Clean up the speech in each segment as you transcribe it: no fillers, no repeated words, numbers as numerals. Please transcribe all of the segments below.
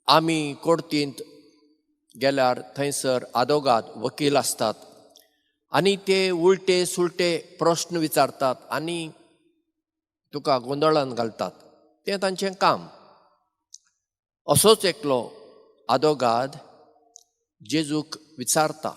आमी कोर्टींत गेल्यार थंयसर आदोगाद वकील आसतात आनी ते उलटे सुलटे प्रश्न विचारतात आनी तुका गोंदळान घालतात. तें तांचें काम. असोच एकलो आदोगाद जेजूक विचारता.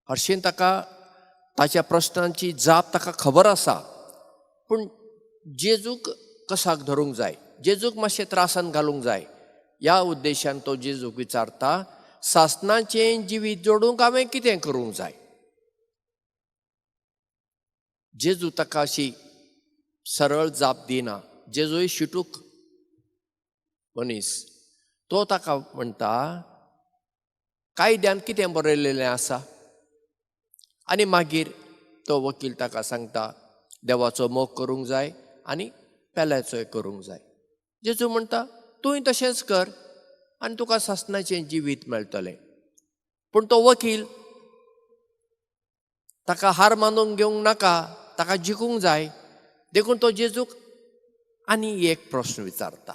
हरशीं ताका ताच्या प्रश्नांची जाप ताका खबर आसा, पूण जेजूक कशाक धरूंक जाय, जेजूक मातशें त्रासान घालूंक जाय ह्या उद्देशान तो जेजूक विचारता, सासणाचें जिवीत जोडूंक हांवें कितें करूंक जाय. जेजू ताका अशी सरळ जाप दिना. जेजूय शिटूक मनीस. तो ताका म्हणटा, कायद्यान कितें बरयलेलें आसा. आनी मागीर तो वकील ताका सांगता, देवाचो मोग करूंक जाय आनी पेल्याचोय करूंक जाय. जेजू म्हणटा, तूंय तशेंच कर आनी तुका सासणाचें जिवीत मेळटलें. पूण तो वकील ताका हार मानूंक घेवंक नाका, ताका जिखूंक जाय. देखून तो जेजूक आनी एक प्रश्न विचारता,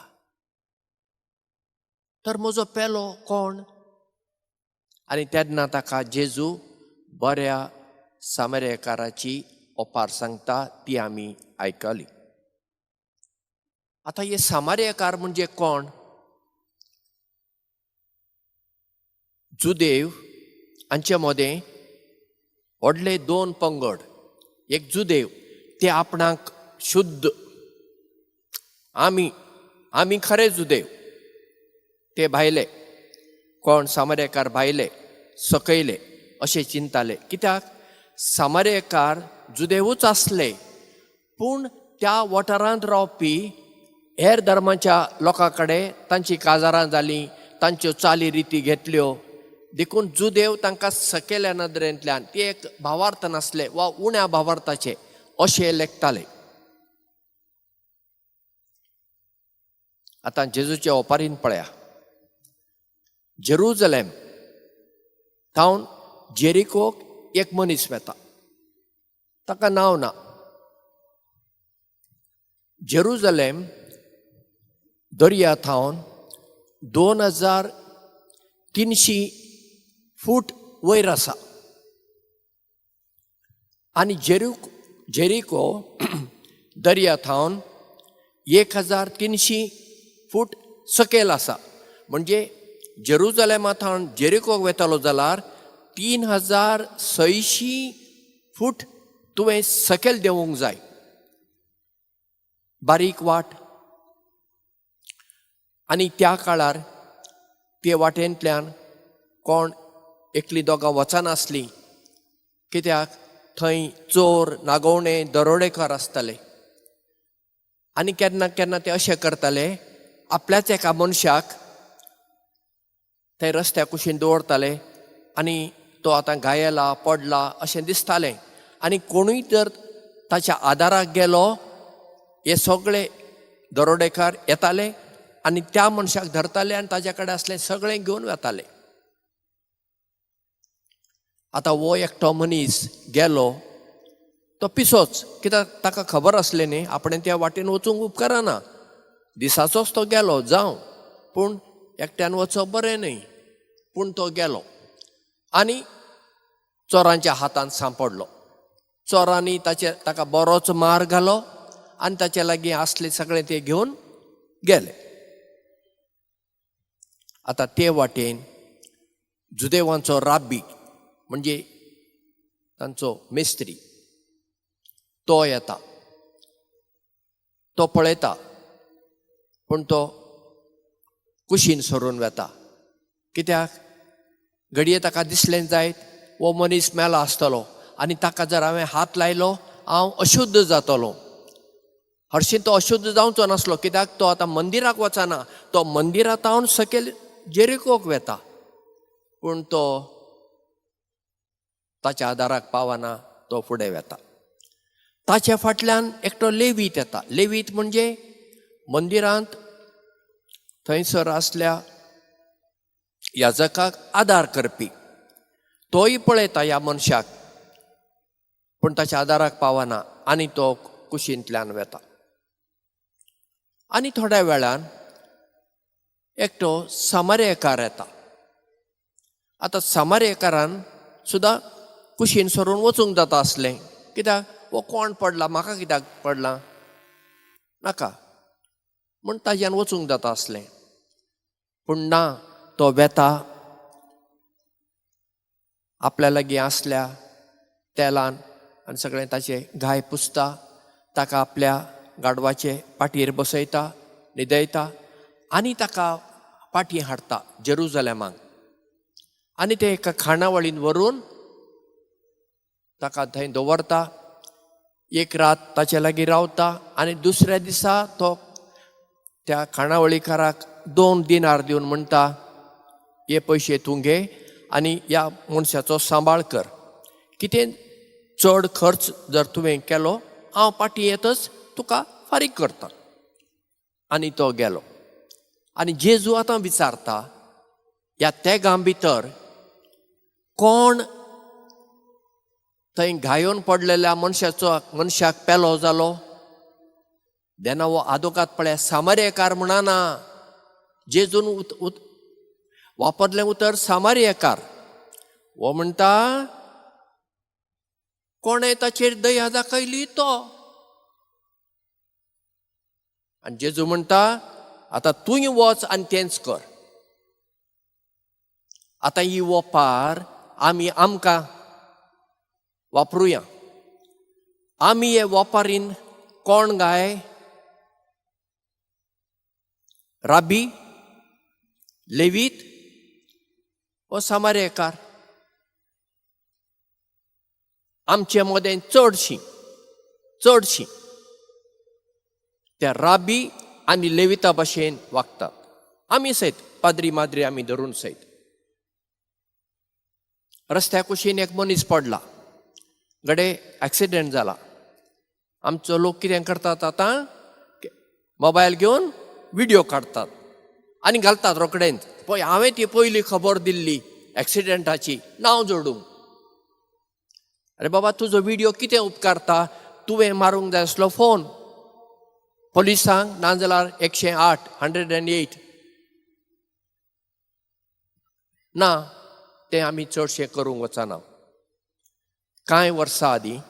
तर म्हजो पेलो कोण? आनी तेन्ना ताका जेजू बऱ्या सामरेकाराची ओपार सांगता, ती आमी आयकली. आतां हे सामरेकार म्हणजे कोण? जुदेव हांचे मदें व्हडले दोन पंगड. एक जुदेव, ते आपणाक शुद्ध, आमी खरे जुदेव. ते भायले कोण सामरेकार भायले सकयले अशें चिंताले. कित्याक सामरेकार जुदेवूच आसले, पूण त्या वाठारांत रावपी हेर धर्माच्या लोकां कडेन तांची काजारां जालीं, तांच्यो चाली रिती घेतल्यो. देखून जुदेव तांकां सकयल्या नदरेंतल्यान, ते एक भावार्थ नासले वा उण्या भावार्थाचे अशें लेखताले. आतां जेजूच्या ओपारीन पळया. जेरुजलेम थावन जेरिकोक एक मनीस वेता. ताका नांव ना. जेरुजलेम दर्या थावन 2300 फूट वयर आसा. आनी जेरिको दर्या थावन 1300 फूट सकयल आसा. म्हणजे जेरुजलेमा थावन जेरिकोक वेतालो जाल्यार 3600 फूट तुवें सकयल देंवूंक जाय. बारीक वाट. आनी त्या काळार ते वाटेंतल्यान कोण एकली दोगां वचनासलीं, कित्याक थंय चोर, नागोवणे, दरोडेकार आसताले. आनी केन्ना केन्ना ते अशें करताले, आपल्याच एका मनशाक थंय रस्त्या कुशीन दवरताले आनी तो आतां घायला पडला अशें दिसतालें. आनी कोणूय जर ताच्या आदाराक गेलो, हे सगळे दरोडेकार येताले आनी त्या मनशाक धरताले आनी ताजे कडेन असलें सगळें घेवन वताले. आतां हो एकटो मनीस गेलो, तो पिसोच, कित्याक ताका खबर आसलें न्ही आपणें त्या वाटेन वचूंक उपकारना. दिसाचोच तो गेलो जावं, पूण एकट्यान वचप बरें न्ही. पूण तो गेलो आनी चोरांच्या हातांत सांपडलो. चोरांनी ताका बरोच मार घालो आनी ताचे लागीं आसलें सगळें ते घेवन गेले. आतां ते वाटेन जुदेवांचो राब्बी म्हणजे तांचो मेस्त्री तो येता. तो पळयता, पूण तो कुशीन सरून वेता. कित्याक घडये ताका दिसलें जायत हो मनीस मेला आसतलो आनी ताका जर हांवें हात लायलो हांव अशुद्ध जातलो. हरशीं तो अशुद्ध जावचो नासलो, कित्याक तो आतां मंदिराक वचना. तो मंदिरांत हांव सकयल जेरिकोक वेता. पूण तो ताच्या आदाराक पावना. तो फुडें वेता. ताच्या फाटल्यान एकटो लेवीत येता. लेवीत म्हणजे मंदिरांत थंयसर आसल्या याजकाक आदार करपी. तोय पळयता ह्या मनशाक, पूण ताच्या आदाराक पावना आनी तो कुशींतल्यान वेता. आनी थोड्या वेळान एकटो सामारेकार येता. आतां सामारेकारान सुद्दां कुशीन सरून वचूंक जाता आसलें, कित्याक वो कोण पडला, म्हाका कित्याक पडला नाका म्हूण ताज्यान वचूंक जाता आसलें. पूण ना, तो वेता आपल्या लागीं आसल्या तेलान आनी सगळें ताचें घाय पुसता, ताका आपल्या गाडवाचे पाटयेर बसयता, न्हिदयता आनी ताका पाटी हाडटा जेरुजलेमाक. आनी ते एका खाणावळीन व्हरून ताका थंय दवरता. एक रात ताचे लागीं रावता आनी दुसऱ्या दिसा तो त्या खाणावळीकाराक 2 दिनार दिवन म्हणटा, हे पयशे तूं घे आनी ह्या मनशाचो सांबाळ कर. कितें चड खर्च जर तुवें केलो, हांव पाटी येतच तुका फारीक करता. आनी तो गेलो. आनी जेजू आतां विचारता, ह्या तेगां भितर कोण थंय घायोन पडलेल्या मनशाक पेलो जालो? देना वो आदोगाद पळय सामारेकार म्हणना. जेजून वापरलें उतर सामारेकार. वो म्हणटा कोणें ताचेर दया दाखयली तो. आनी जेजू म्हणटा आतां तूंय वच आनी तेंच कर. आतां ही वोपार आमी आमकां वापरुया. आमी हे वोपारीन कोण गाय? राबी, लेवीत वो सामारेकार. आमचे मदें चडशीं त्या राबी आनी लेविता भाशेन वागतात. आमी सयत पाद्री माद्री आमी धरून सयत. रस्त्या कुशीन एक मनीस पडला, गडे एक्सिडेंट जाला. आमचो लोक कितें करतात आतां, मोबायल घेवन व्हिडिओ काडटात आनी घालतात रोखडेंच. पळय हांवें ती पयली खबर दिल्ली एक्सिडेंटाची, नांव जोडूंक. अरे बाबा, तुजो व्हिडिओ कितें उपकारता? तुवें मारूंक जाय आसलो फोन पुलिसांक, नाजाल्यार 108 108. ना, तें आमी चडशें करूंक वचना. कांय वर्सां आदीं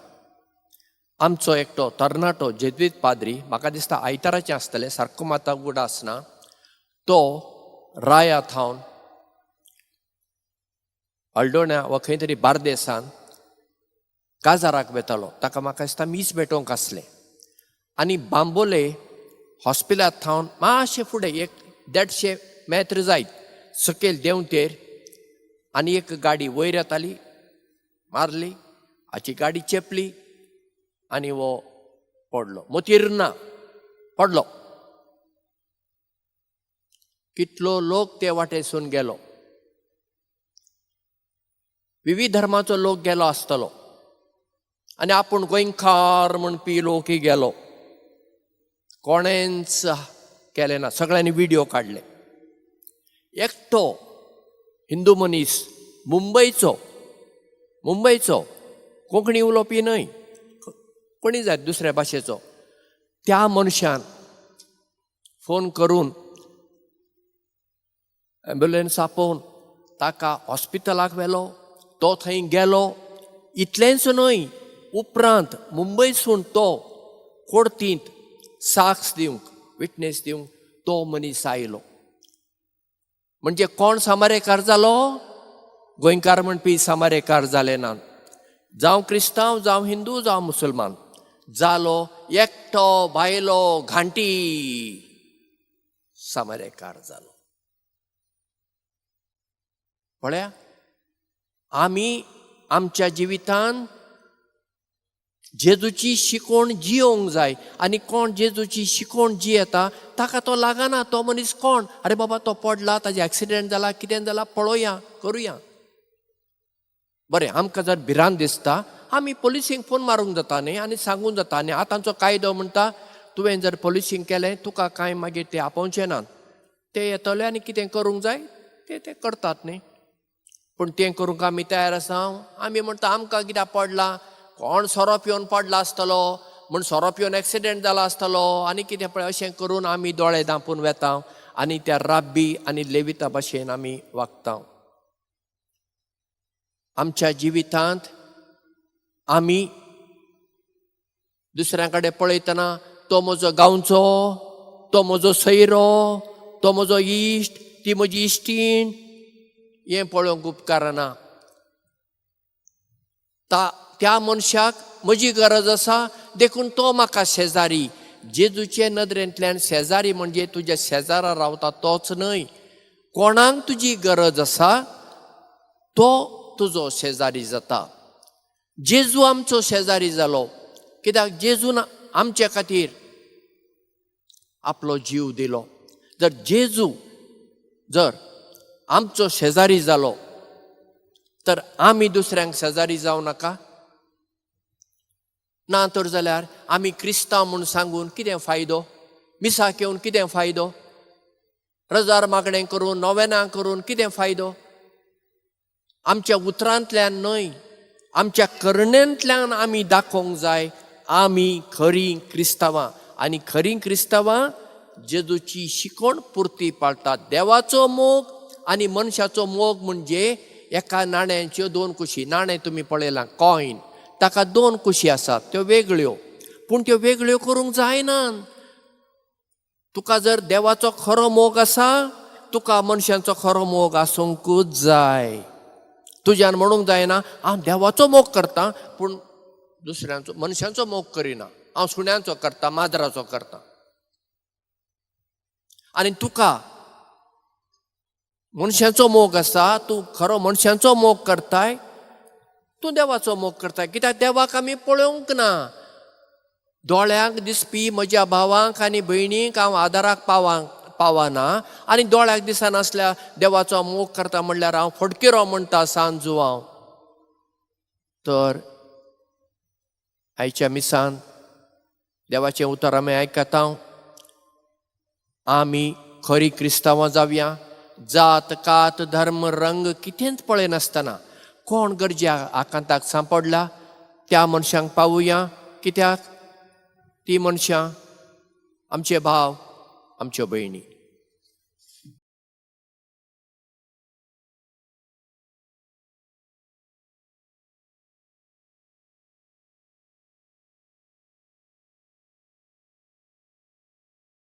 आमचो एकटो तरणाटो जेजुईत पाद्री, म्हाका दिसता आयताराचें आसतलें, सारको मात उगड आसना, तो राया थावन हळडोण्या वा खंय तरी बार्देसान काजाराक वेतालो. ताका म्हाका दिसता मीस भेटोवंक आसलें. आनी बांबोले हॉस्पिटलांत थावन मातशें फुडें 150 मेत्र जायत सकयल देंवतेर आनी एक गाडी वयर येताली, मारली, हाची गाडी चेपली आनी वो पडलो. मोतीर ना, पडलो. कितलो लोक ते वाटेसून गेलो. विविध धर्माचो लोक गेलो आसतलो आनी आपूण गोंयकार म्हणपी लोकय गेलो. कोणेंच केलें ना, सगळ्यांनी व्हिडिओ काडले. एकटो हिंदू मनीस मुंबयचो कोंकणी उलोवपी न्हय, कोणी जाय दुसऱ्या भाशेचो, त्या मनशान फोन करून एम्ब्युलन्स आपोवन ताका हॉस्पिटलाक व्हेलो. तो थंय गेलो. इतलेंच न्हय, उपरांत मुंबयसून तो कोर्टींत साक्ष दिवंक, विटनेस दिवंक तो मनीस आयलो. म्हणजे कोण सामारेकार जालो? गोंयकार म्हणपी सामारेकार जाले ना. जावं क्रिस्तांव, जावं हिंदू, जावं मुसलमान जालो एकटो भायलो घांटी सामारेकार जालो. पळया, आमी आमच्या जिवितांत जेजूची शिकोवण जियोंक जाय. आनी कोण जेजूची शिकोवण जियेता ताका तो लागना. तो मनीस कोण? अरे बाबा, तो पडला, ताजे एक्सिडेंट जाला, कितें जाला, पळोवया, करुया. बरें, आमकां जर भिरांत दिसता आमी पुलिसींक फोन मारूंक जाता न्ही आनी सांगूंक जाता न्ही. आतांचो कायदो म्हणटा तुवें जर पुलिसींक केलें तुका कांय मागीर ते आपोवचें नात. ते येतले आनी कितें करूंक जाय ते करतात न्ही. पूण तें करूंक आमी तयार आसा. आमी म्हणटा आमकां कित्याक पडला, कोण सोरो पिवन पडला आसतलो म्हूण सोरो पिवन एक्सिडेंट जाला आसतलो आनी कितें पळय, अशें करून आमी दोळे धांपून वेता आनी त्या राब्बी आनी लेविता भाशेन आमी वागता. आमच्या जिवितांत आमी दुसऱ्या कडेन पळयतना तो म्हजो गांवचो, तो म्हजो सयरो, तो म्हजो इश्ट, ती म्हजी इश्टीण, हें पळोवंक उपकारना. त्या मनशाक म्हजी गरज आसा देखून तो म्हाका शेजारी. जेजूचे नदरेंतल्यान शेजारी म्हणजे तुज्या शेजारा रावता तोच न्हय, कोणाक तुजी गरज आसा तो तुजो शेजारी जाता. जेजू आमचो शेजारी जालो कित्याक जेजून आमचे खातीर आपलो जीव दिलो. जर जेजू जर आमचो शेजारी जालो तर आमी दुसऱ्यांक शेजारी जावं नाका ना. तर जाल्यार आमी क्रिस्तांव म्हूण सांगून कितें फायदो? मिसाक येवन कितें फायदो? रजार मागणें करून नोवेनां करून कितें फायदो? आमच्या उतरांतल्यान न्हय, आमच्या करण्यांतल्यान आमी दाखोवंक जाय आमी खरीं क्रिस्तांवां. आनी खरीं क्रिस्तांवां जेजूची शिकवण पुर्ती पाळटात. देवाचो मोग आनी मनशाचो मोग म्हणजे एका नाण्याच्यो दोन कुशी. नाणें तुमी पळयलां, कॉयन, ताका दोन कुशी आसात, त्यो वेगळ्यो, पूण त्यो वेगळ्यो करूंक जायना. तुका जर देवाचो खरो मोग आसा तुका मनशांचो खरो मोग आसूंकूच जाय. तुज्यान म्हणूंक जायना हांव देवाचो मोग करतां पूण दुसऱ्यांचो मनशांचो मोग करिना, हांव सुण्यांचो करतां, माजराचो करतां. आनी तुका मनशांचो मोग आसा, तूं खरो मनशांचो मोग करताय, तूं देवाचो मोग करताय. कित्याक देवाक आमी पळोवंक ना. दोळ्यांक दिसपी म्हज्या भावांक आनी भयणीक हांव आदाराक पावना आनी दोळ्याक दिसनासल्या देवाचो मोग करता म्हणल्यार हांव फटकेरो म्हणटा सांजू हांव. तर आयच्या मिसान देवाचें उतर आमी आयकता. आमी खरी क्रिस्तांवां जावया. जात कात धर्म रंग कितेंच पळयनासतना कोण गरज्या आकांताक सांपडला त्या मनशांक पावुया. कित्याक ती मनशां आमचे भाव, आमच्यो भयणी.